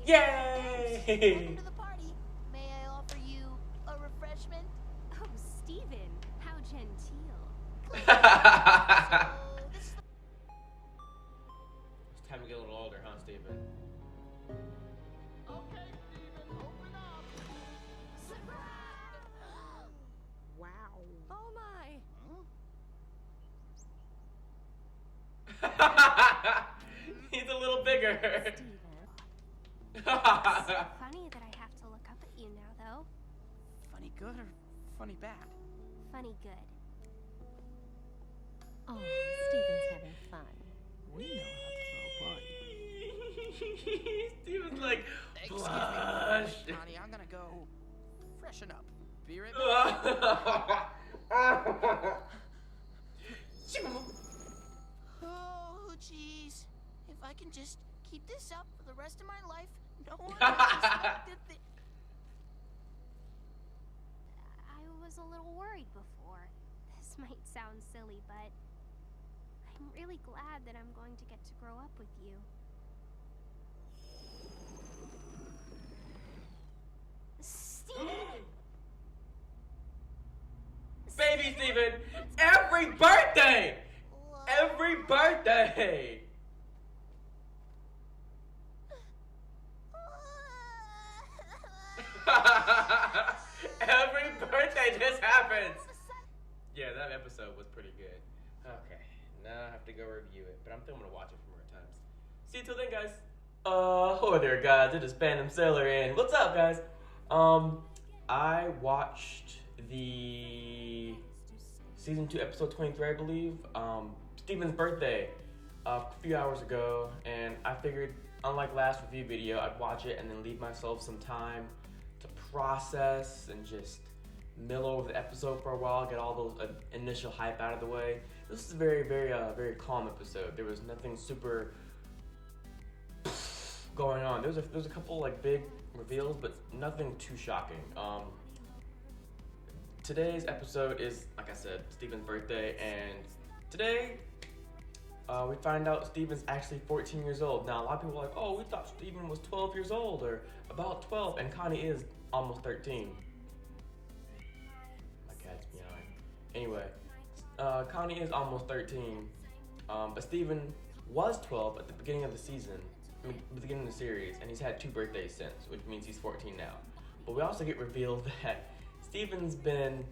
Yay! Welcome to the party. May I offer you a refreshment? Oh, Stephen, how genteel. Glad to meet you. So, this is It's time to get a little older, huh, Steven? Okay, Steven, open up. Surprise! Wow. Oh my. He's a little bigger. Stephen. It's funny that I have to look up at you now, though. Funny good or funny bad? Funny good. Oh, Stephen's having fun. We know how to throw a party. Steven's like, Excuse blush. me, honey, I'm gonna go freshen up. Be right Oh, jeez. If I can just keep this up for the rest of my life, no one will suspect a thing. I was a little worried before. This might sound silly, but I'm really glad that I'm going to get to grow up with you. Stephen! Baby Steven, every birthday! Every birthday! Every birthday this happens! Yeah, that episode was pretty good. Okay, now I have to go review it, but I'm still gonna watch it for more times. See you till then, guys. Hello there, guys. It is Phantom Sailor, and what's up, guys? I watched the season 2, episode 23, I believe. Steven's birthday a few hours ago, and I figured, unlike last review video, I'd watch it and then leave myself some time to process and just mill over the episode for a while, get all those initial hype out of the way. This is a very calm episode. There was nothing super going on. There's a couple like big reveals, but nothing too shocking. Today's episode is, like I said, Steven's birthday, and today we find out Steven's actually 14 years old. Now, a lot of people are like, oh, we thought Steven was 12 years old, or about 12, and Connie is almost 13. My cat's meowing. Anyway, Connie is almost 13, but Steven was 12 at the beginning of the season, the beginning of the series, and he's had 2 birthdays since, which means he's 14 now. But we also get revealed that Steven's been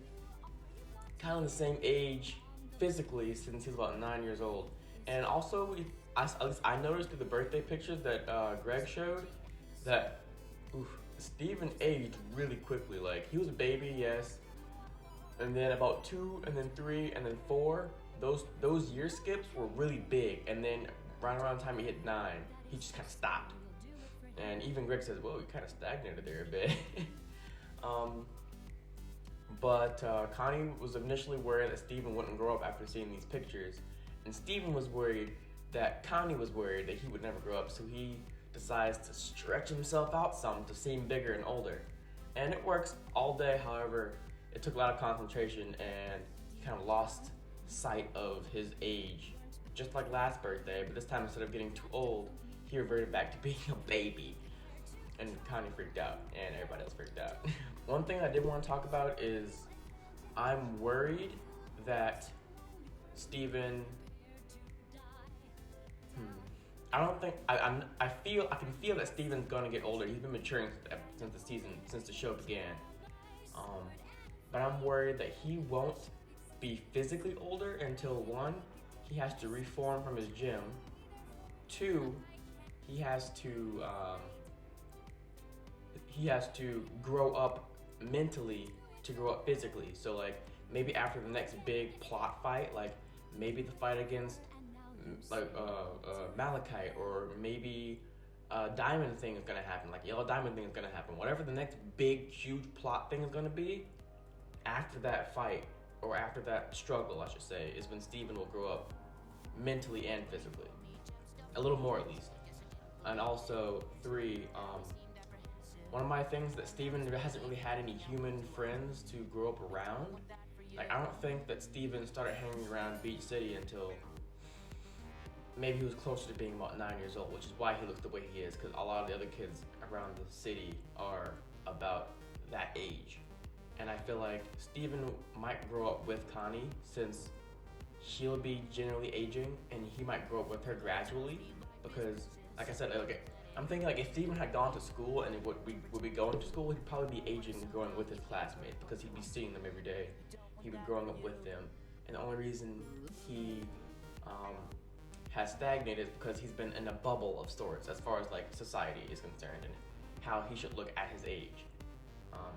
kind of the same age physically since he was about 9 years old. And also, at least I noticed through the birthday pictures that Greg showed that Steven aged really quickly. Like, he was a baby, yes, and then about 2, and then 3, and then 4, those year skips were really big. And then right around the time he hit 9, he just kind of stopped. And even Greg says, well, he kind of stagnated there a bit. But Connie was initially worried that Steven wouldn't grow up after seeing these pictures. And Steven was worried that Connie was worried that he would never grow up, so he decides to stretch himself out some to seem bigger and older. And it works all day, however, it took a lot of concentration and he kind of lost sight of his age. Just like last birthday, but this time instead of getting too old, he reverted back to being a baby. And Connie freaked out, and everybody else freaked out. One thing I did want to talk about is I'm worried that Steven. I don't think I can feel that Steven's gonna get older. He's been maturing since the show began. But I'm worried that he won't be physically older until 1, he has to reform from his gym. 2, he has to grow up mentally to grow up physically. So like maybe after the next big plot fight, like maybe the fight against Malachite, or maybe Diamond thing is gonna happen, like Yellow Diamond thing is gonna happen. Whatever the next big huge plot thing is gonna be, after that fight or after that struggle, I should say, is when Steven will grow up mentally and physically, a little more at least. And also 3, one of my things that Steven hasn't really had any human friends to grow up around. Like, I don't think that Steven started hanging around Beach City until maybe he was closer to being about 9 years old, which is why he looks the way he is, because a lot of the other kids around the city are about that age. And I feel like Steven might grow up with Connie since she'll be generally aging, and he might grow up with her gradually, because, like I said, okay, I'm thinking like if Steven had gone to school and would be going to school, he'd probably be aging and growing with his classmates because he'd be seeing them every day. He'd be growing up with them, and the only reason he has stagnated is because he's been in a bubble of sorts as far as like society is concerned and how he should look at his age.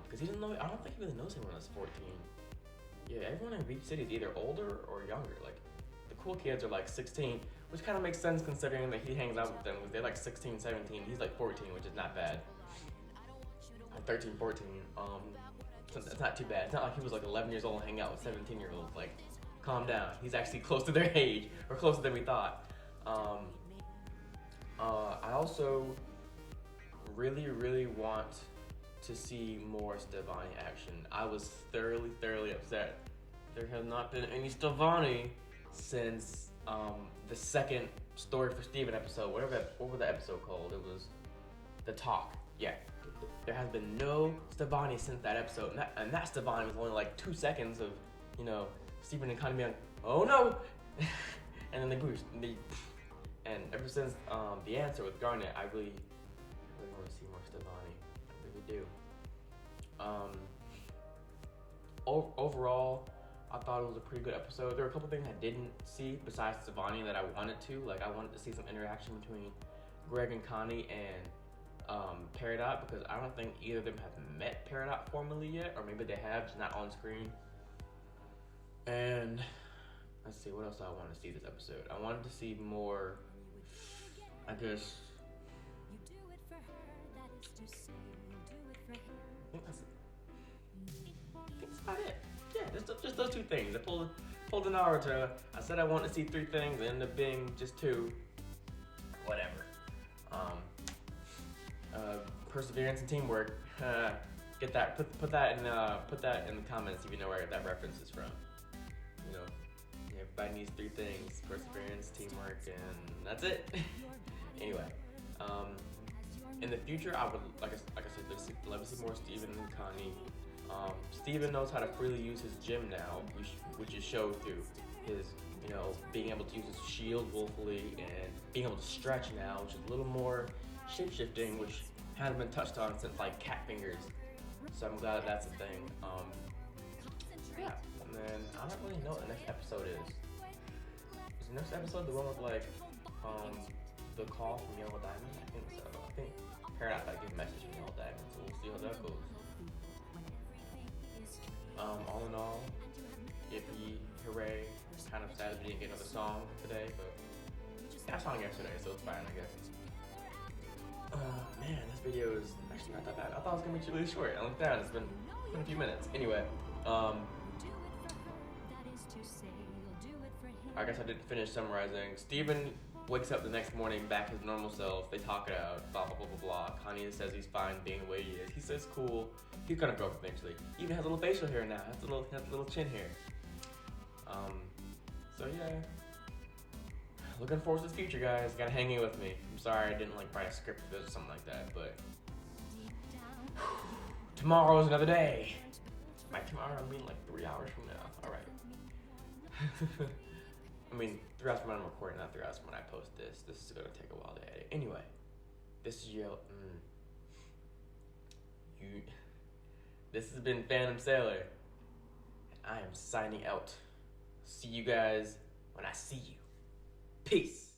Because he doesn't know. I don't think he really knows anyone that's 14. Yeah, everyone in Beach City is either older or younger. Like the cool kids are like 16. Which kind of makes sense considering that he hangs out with them, because they're like 16, 17. He's like 14, which is not bad. 13, 14. So it's not too bad. It's not like he was like 11 years old and hanging out with 17-year-olds. Like, calm down. He's actually close to their age, or closer than we thought. I also really, really want to see more Stevani action. I was thoroughly upset. There has not been any Stevani since the second Story for Steven episode, what was the episode called? It was The Talk. Yeah. There has been no Stevani since that episode. And that Stevani was only like 2 seconds of, Steven and Connie being like, oh no! And then and ever since The Answer with Garnet, I really want to see more Stevani. I really do. Overall, I thought it was a pretty good episode. There were a couple things I didn't see besides Stevani that I wanted to. Like, I wanted to see some interaction between Greg and Connie and Peridot, because I don't think either of them have met Peridot formally yet, or maybe they have, just not on screen. And let's see, what else I want to see this episode. I wanted to see more, I guess. I think that's about it. Yeah, just those two things. I pulled a Naruto. I said I wanted to see 3 things, and ended up being just 2. Whatever. Perseverance and teamwork. Get that. Put that in the comments if you know where that reference is from. Everybody needs 3 things: perseverance, teamwork, and that's it. Anyway, in the future, I would like I said, love to see more Steven and Connie. Steven knows how to freely use his gym now, which is showed through his, being able to use his shield willfully and being able to stretch now, which is a little more shape-shifting, which hasn't been touched on since like Cat Fingers. So I'm glad that's a thing. Yeah, and then I don't really know what the next episode is. Is the next episode the one with like the call from Yellow Diamond? I think so. I think Paradise might give a message from Yellow Diamond, so we'll see how that goes. All in all, yippee, hooray. Kind of sad that we didn't get another song today, but got a song yesterday, so it's fine, I guess. Man, this video is actually not that bad. I thought it was gonna be really short. I looked down, it's been a few minutes. Anyway, I guess I didn't finish summarizing. Steven wakes up the next morning back his normal self. They talk it out, blah, blah, blah, blah, blah. Connie says he's fine being the way he is. He says cool. He's gonna grow up eventually. He even has a little facial hair now. Has a little chin hair. So yeah. Looking forward to the future, guys. Gotta hang in with me. I'm sorry I didn't write a script for this or something like that, but tomorrow's another day. By tomorrow, I mean 3 hours from now. Alright. I mean, 3 hours from when I'm recording, not 3 hours from when I post this. This is gonna take a while to edit. Anyway, this is This has been Phantom Sailor, and I am signing out. See you guys when I see you. Peace.